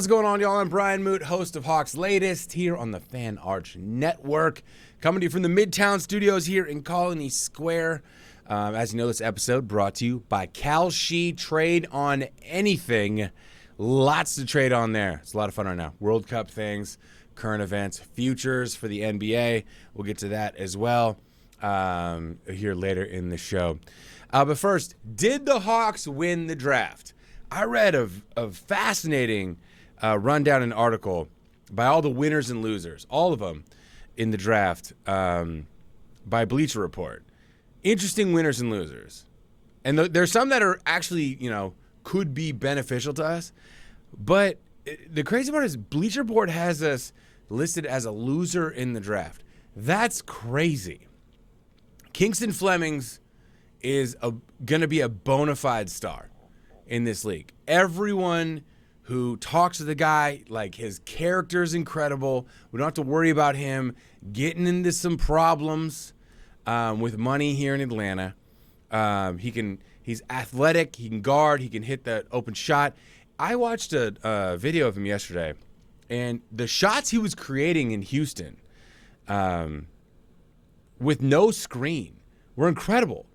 What's going on, y'all? I'm Brian Moote, host of Hawks Latest here on the Fan Arch Network, coming to you from the Midtown Studios here in Colony Square. As you know, this episode brought to you by Kalshi. Trade on anything. Lots to trade on there. It's a lot of fun right now. World Cup things, current events, futures for the NBA. We'll get to that as well here later in the show. But first, did the Hawks win the draft? I read a fascinating rundown and article by all the winners and losers, all of them in the draft, by Bleacher Report. Interesting winners and losers. And there's some that are actually, could be beneficial to us. But the crazy part is Bleacher Report has us listed as a loser in the draft. That's crazy. Kingston Flemings is going to be a bona fide star in this league. Everyone who talks to the guy, like, his character is incredible. We don't have to worry about him getting into some problems with money here in Atlanta. He's athletic, he can guard, he can hit the open shot. I watched a video of him yesterday, and the shots he was creating in Houston with no screen were incredible.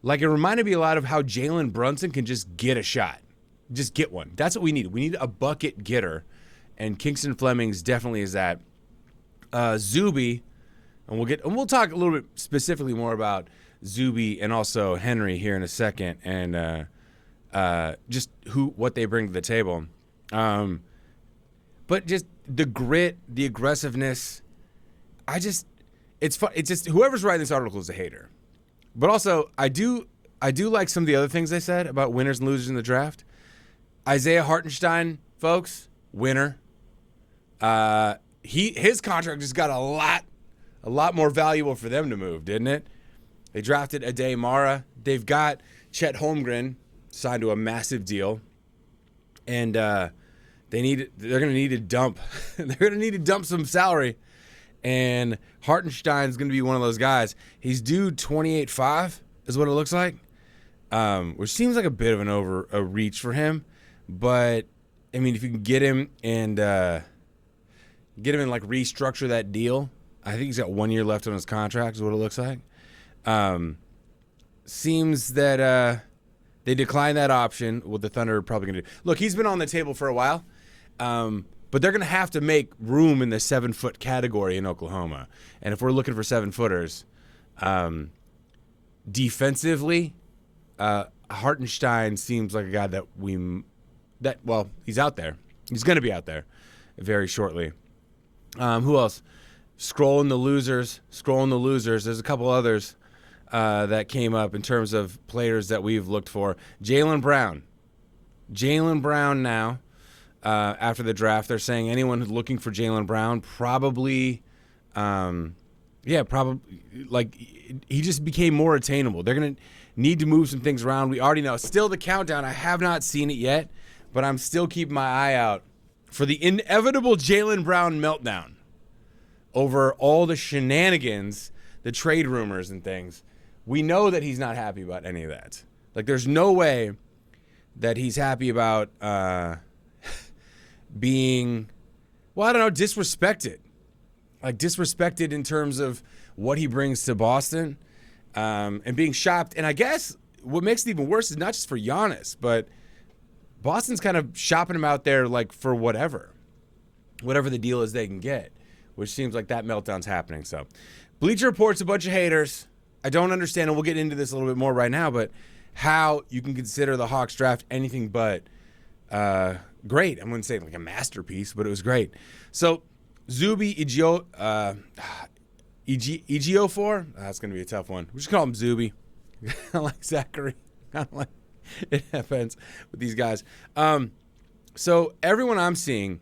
Like, it reminded me a lot of how Jalen Brunson can just get a shot. Just get one. That's what we need. We need a bucket getter, and Kingston Flemings definitely is that. Zuby, and we'll talk a little bit specifically more about Zuby and also Henri here in a second, and just what they bring to the table. But just the grit, the aggressiveness. It's fun. It's just whoever's writing this article is a hater. But also, I do like some of the other things they said about winners and losers in the draft. Isaiah Hartenstein, folks, winner. His contract just got a lot more valuable for them to move, didn't it? They drafted Ade Mara. They've got Chet Holmgren signed to a massive deal, and they're going to need to dump. They're going to need to dump some salary. And Hartenstein's going to be one of those guys. He's due 28.5 is what it looks like, which seems like a bit of a reach for him. But I mean, if you can get him and restructure that deal, I think he's got 1 year left on his contract. Is what it looks like. Seems that they declined that option. What the Thunder are probably going to do. Look, he's been on the table for a while. But they're going to have to make room in the 7-foot category in Oklahoma. And if we're looking for 7-footers, defensively, Hartenstein seems like a guy he's out there. He's going to be out there very shortly. Who else? Scrolling the losers. There's a couple others that came up in terms of players that we've looked for. Jaylen Brown now. After the draft, they're saying anyone who's looking for Jaylen Brown probably, like, he just became more attainable. They're going to need to move some things around. We already know. Still the countdown. I have not seen it yet, but I'm still keeping my eye out for the inevitable Jaylen Brown meltdown over all the shenanigans, the trade rumors and things. We know that he's not happy about any of that. Like, there's no way that he's happy about being, disrespected. Like, disrespected in terms of what he brings to Boston, and being shopped. And I guess what makes it even worse is not just for Giannis, but Boston's kind of shopping him out there, like, for whatever the deal is they can get, which seems like that meltdown's happening. So Bleacher Report's a bunch of haters. I don't understand, and we'll get into this a little bit more right now, but how you can consider the Hawks draft anything but great. I wouldn't say like a masterpiece, but it was great. So Zuby Ejiofor, that's going to be a tough one. We just call him Zuby. I like Zachary. It happens with these guys. So everyone I'm seeing,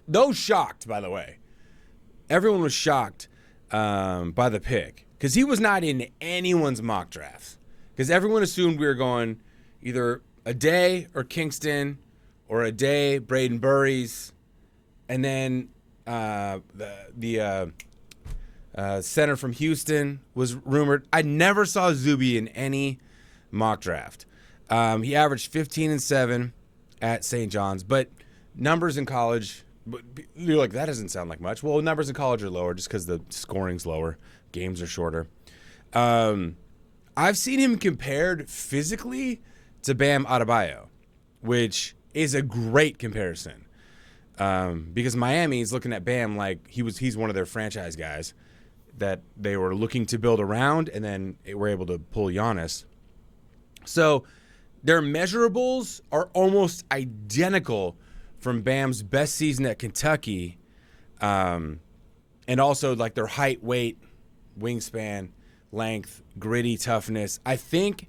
though shocked, by the way, everyone was shocked by the pick because he was not in anyone's mock drafts because everyone assumed we were going either Ade or Kingston, or Ade, Braden Burries, and then the center from Houston was rumored. I never saw Zuby in any mock draft. He averaged 15 and 7 at St. John's, but numbers in college, but you're like, that doesn't sound like much. Well, numbers in college are lower just because the scoring's lower. Games are shorter. I've seen him compared physically to Bam Adebayo, which is a great comparison. Because Miami's looking at Bam like he's one of their franchise guys that they were looking to build around, and then were able to pull Giannis. So their measurables are almost identical from Bam's best season at Kentucky, and also like their height, weight, wingspan, length, gritty toughness. I think,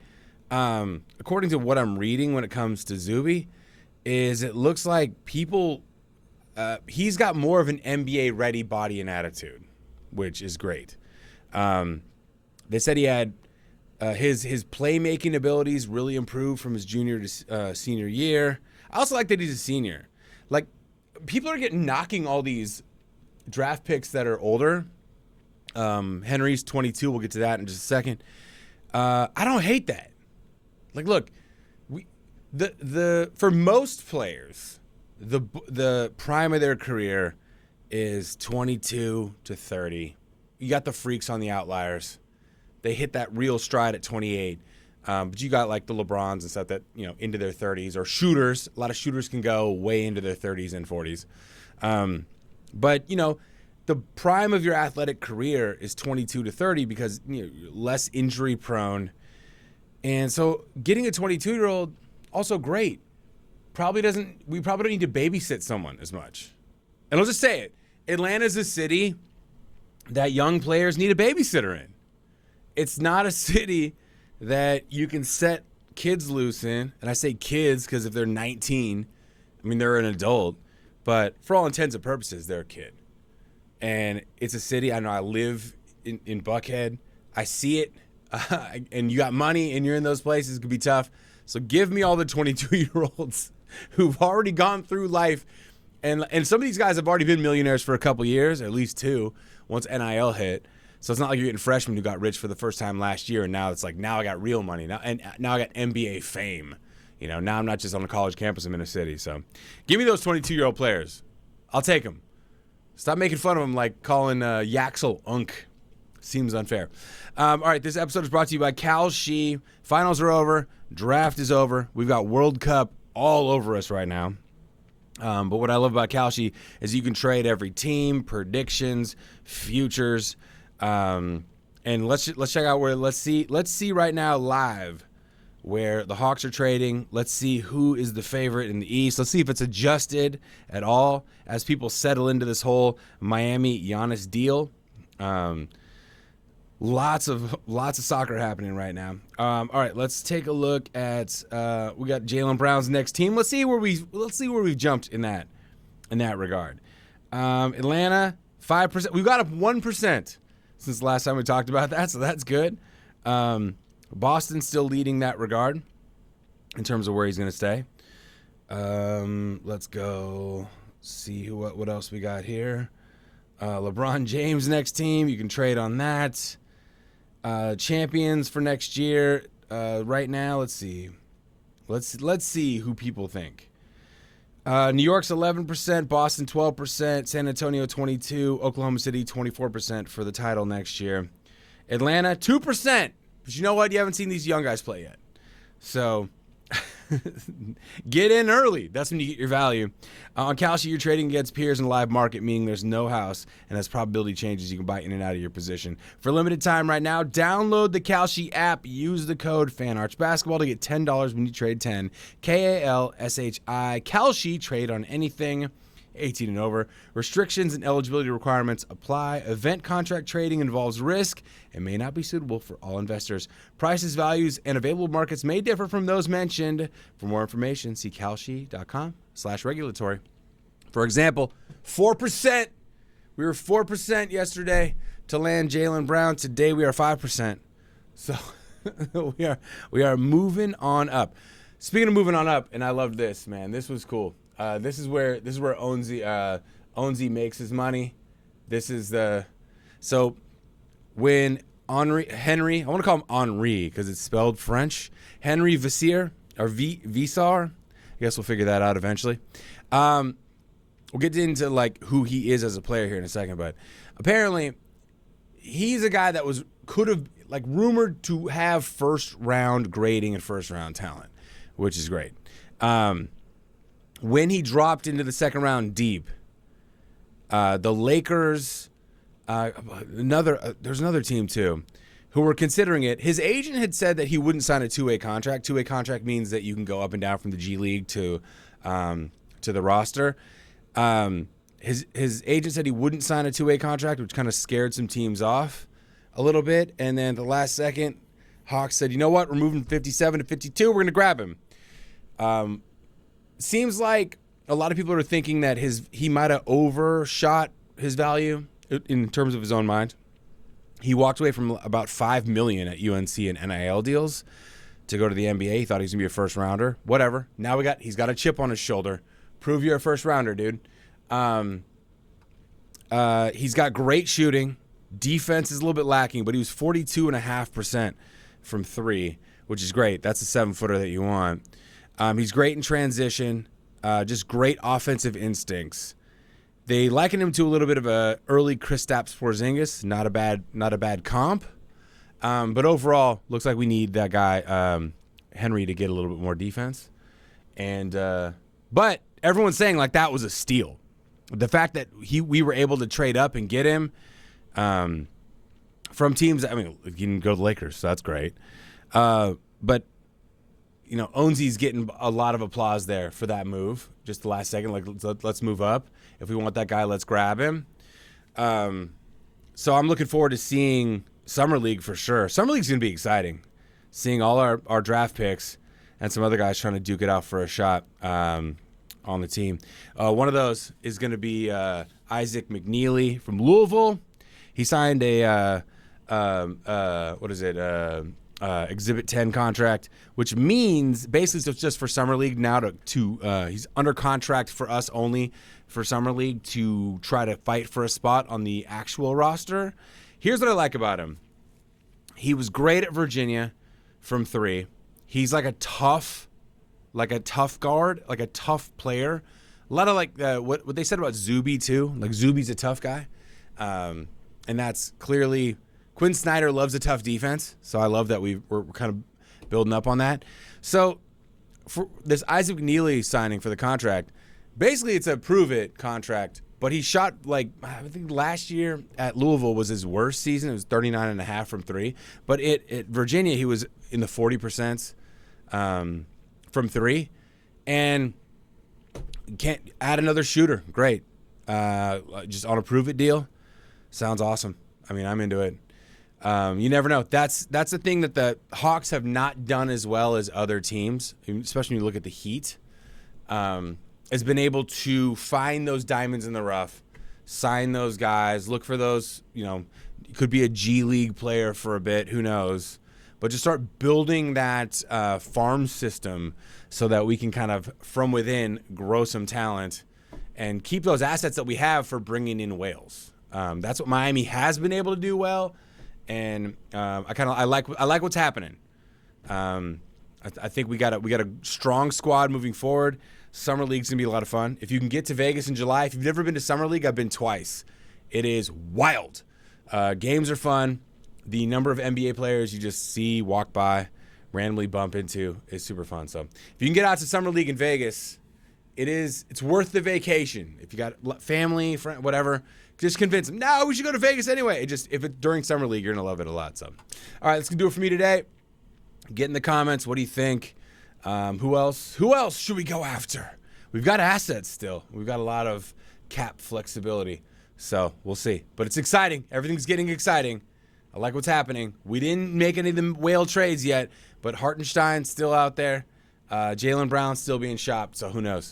according to what I'm reading when it comes to Zuby, is it looks like people, he's got more of an NBA ready body and attitude, which is great. They said he had his playmaking abilities really improved from his junior to senior year. I also like that he's a senior. Like, people are knocking all these draft picks that are older. Henri's 22. We'll get to that in just a second. I don't hate that. Like, look, for most players, the prime of their career is 22 to 30. You got the freaks on the outliers. They hit that real stride at 28. But you got like the LeBrons and stuff that, into their 30s, or shooters. A lot of shooters can go way into their 30s and 40s. But the prime of your athletic career is 22 to 30 because you're less injury prone. And so getting a 22-year-old, also great. We probably don't need to babysit someone as much. And I'll just say it. Atlanta's a city that young players need a babysitter in. It's not a city that you can set kids loose in. And I say kids because if they're 19, they're an adult. But for all intents and purposes, they're a kid. And it's a city, I know I live in Buckhead. I see it. And you got money and you're in those places, it could be tough. So give me all the 22-year-olds who've already gone through life. And some of these guys have already been millionaires for a couple years, or at least two, once NIL hit. So it's not like you're getting freshmen who got rich for the first time last year, and now it's like, now I got real money. Now I got NBA fame. Now I'm not just on a college campus, I'm in a city. So give me those 22-year-old players. I'll take them. Stop making fun of them like calling Yaxel Unk. Seems unfair. All right, this episode is brought to you by Kalshi. Finals are over. Draft is over. We've got World Cup all over us right now. But what I love about Kalshi is you can trade every team, predictions, futures, and let's check out let's see right now live where the Hawks are trading. Let's see who is the favorite in the East. Let's see if it's adjusted at all as people settle into this whole Miami Giannis deal. Lots of soccer happening right now. All right, let's take a look at we got Jaylen Brown's next team. Let's see where we've jumped in that regard. Atlanta 5%. We've got up 1% since the last time we talked about that, so that's good. Boston's still leading that regard in terms of where he's going to stay. Let's go see what else we got here. LeBron James next team. You can trade on that. Champions for next year. Right now, let's see. Let's see who people think. New York's 11%, Boston 12%, San Antonio 22%, Oklahoma City 24% for the title next year. Atlanta 2%. But you know what? You haven't seen these young guys play yet. So get in early. That's when you get your value. On Kalshi, you're trading against peers in the live market, meaning there's no house, and as probability changes, you can buy in and out of your position. For limited time right now, download the Kalshi app. Use the code FANARCHBASKETBALL to get $10 when you trade 10. KALSHI. Kalshi. Trade on anything 18 and over. Restrictions and eligibility requirements apply. Event contract trading involves risk and may not be suitable for all investors. Prices, values, and available markets may differ from those mentioned. For more information, see kalshi.com/regulatory. For example, 4%. We were 4% yesterday to land Jaylen Brown. Today we are 5%. So we are moving on up. Speaking of moving on up, and I love this, man. This was cool. This is where Onzi makes his money. So when Henri, I want to call him Henri because it's spelled French. Henri Veesaar or Veesaar guess we'll figure that out eventually. We'll get into like who he is as a player here in a second, but apparently he's a guy that could have like rumored to have first round grading and first round talent, which is great. When he dropped into the second round deep, the Lakers, there's another team too, who were considering it. His agent had said that he wouldn't sign a two-way contract. Two-way contract means that you can go up and down from the G League to the roster. His agent said he wouldn't sign a two-way contract, which kind of scared some teams off a little bit. And then at the last second, Hawks said, you know what, we're moving 57 to 52. We're going to grab him. Seems like a lot of people are thinking that he might have overshot his value in terms of his own mind. He walked away from about $5 million at UNC in NIL deals to go to the NBA. He thought he was going to be a first rounder. Whatever. Now he's got a chip on his shoulder. Prove you're a first rounder, dude. He's got great shooting. Defense is a little bit lacking, but he was 42.5% from three, which is great. That's a 7-footer that you want. He's great in transition. Just great offensive instincts. They liken him to a little bit of a early Kristaps Porzingis. Not a bad comp. But overall, looks like we need that guy Henri to get a little bit more defense. And but everyone's saying like that was a steal. The fact that we were able to trade up and get him from teams. I mean, you can go to the Lakers, so that's great. But you know, Onzi's getting a lot of applause there for that move. Just the last second, like let's move up. If we want that guy, let's grab him. So I'm looking forward to seeing Summer League for sure. Summer League's going to be exciting. Seeing all our draft picks and some other guys trying to duke it out for a shot on the team. One of those is going to be Isaac McNeely from Louisville. He signed a Exhibit 10 contract, which means basically it's just for Summer League now to he's under contract for us only for Summer League to try to fight for a spot on the actual roster. Here's what I like about him. He was great at Virginia from three. He's like a tough guard, like a tough player. A lot of like what they said about Zuby too. Like Zuby's a tough guy. And that's clearly Quinn Snyder loves a tough defense. So I love that we're kind of building up on that. So for this Isaac McNeely signing for the contract, basically it's a prove it contract. But he shot like, I think last year at Louisville was his worst season. It was 39.5 from three. But at Virginia, he was in the 40% from three. And can't add another shooter. Great. Just on a prove it deal. Sounds awesome. I mean, I'm into it. You never know. That's the thing that the Hawks have not done as well as other teams, especially when you look at the Heat. Has been able to find those diamonds in the rough, sign those guys, look for those, it could be a G League player for a bit, who knows, but just start building that farm system so that we can kind of, from within, grow some talent and keep those assets that we have for bringing in whales. That's what Miami has been able to do well, and I like what's happening. I think we got a strong squad moving forward. Summer League's going to be a lot of fun. If you can get to Vegas in July, if you've never been to Summer League, I've been twice. It is wild. Games are fun. The number of NBA players you just see, walk by, randomly bump into is super fun. So if you can get out to Summer League in Vegas, it's worth the vacation. If you got family, friend, whatever, just convince them, no, we should go to Vegas anyway. If it's during Summer League, you're going to love it a lot. So, all right, that's going to do it for me today. Get in the comments. What do you think? Who else should we go after? We've got assets still. We've got a lot of cap flexibility. So we'll see. But it's exciting. Everything's getting exciting. I like what's happening. We didn't make any of the whale trades yet, but Hartenstein's still out there. Jaylen Brown's still being shopped, so who knows?